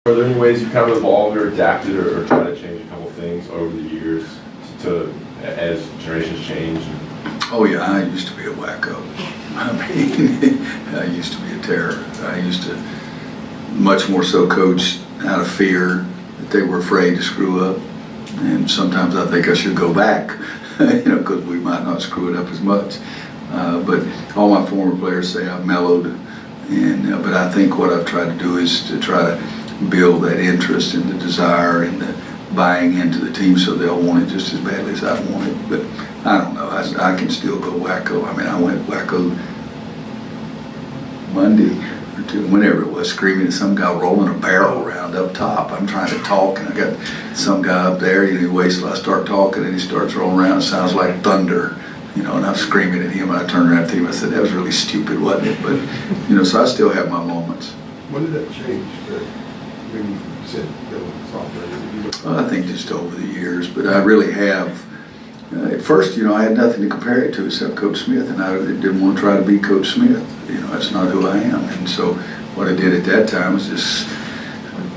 Are there any ways you've kind of evolved or adapted or tried to change a couple things over the years to as generations change? Oh yeah, I used to be a wacko. I mean, I used to be a terror. I used to much more so coach out of fear that they were afraid to screw up. And sometimes I think I should go back, because we might not screw it up as much. But all my former players say I've mellowed, and but I think what I've tried to do is to try to build that interest and the desire and the buying into the team so they'll want it just as badly as I want it. But I don't know, I can still go wacko. I mean, I went wacko Monday or two, whenever it was, screaming at some guy rolling a barrel around up top. I'm trying to talk, and I got some guy up there, he waits till I start talking, and he starts rolling around. It sounds like thunder, and I'm screaming at him. And I turned around to him, I said, that was really stupid, wasn't it? But, so I still have my moments. When did that change? When you said that was softer? Well, I think just over the years, but I really have. At first, I had nothing to compare it to except Coach Smith, and I didn't want to try to be Coach Smith. That's not who I am. And so what I did at that time was just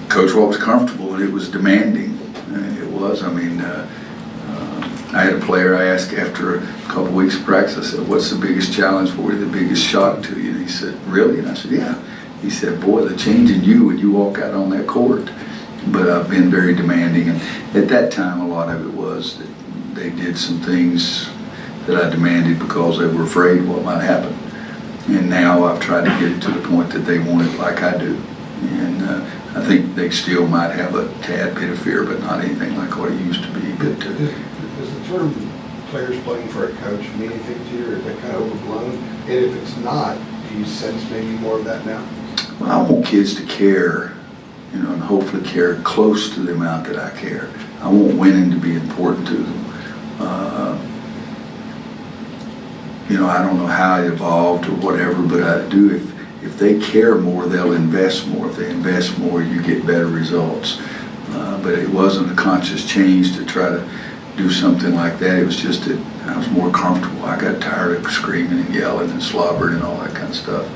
coach what was comfortable, and it was demanding. It was. I mean, I had a player I asked after a couple of weeks of practice, I said, what's the biggest challenge for you, the biggest shock to you? And he said, really? And I said, yeah. He said, boy, the change in you when you walk out on that court. But I've been very demanding, and at that time a lot of it was that they did some things that I demanded because they were afraid of what might happen. And now I've tried to get it to the point that they want it like I do. And I think they still might have a tad bit of fear, but not anything like what it used to be. But does the term players playing for a coach mean anything to you, or is that kind of overblown? And if it's not, do you sense maybe more of that now? Well, I want kids to care, and hopefully care close to the amount that I care. I want winning to be important to them. I don't know how it evolved or whatever, but I do. If they care more, they'll invest more. If they invest more, you get better results. But it wasn't a conscious change to try to do something like that. It was just that I was more comfortable. I got tired of screaming and yelling and slobbering and all that kind of stuff.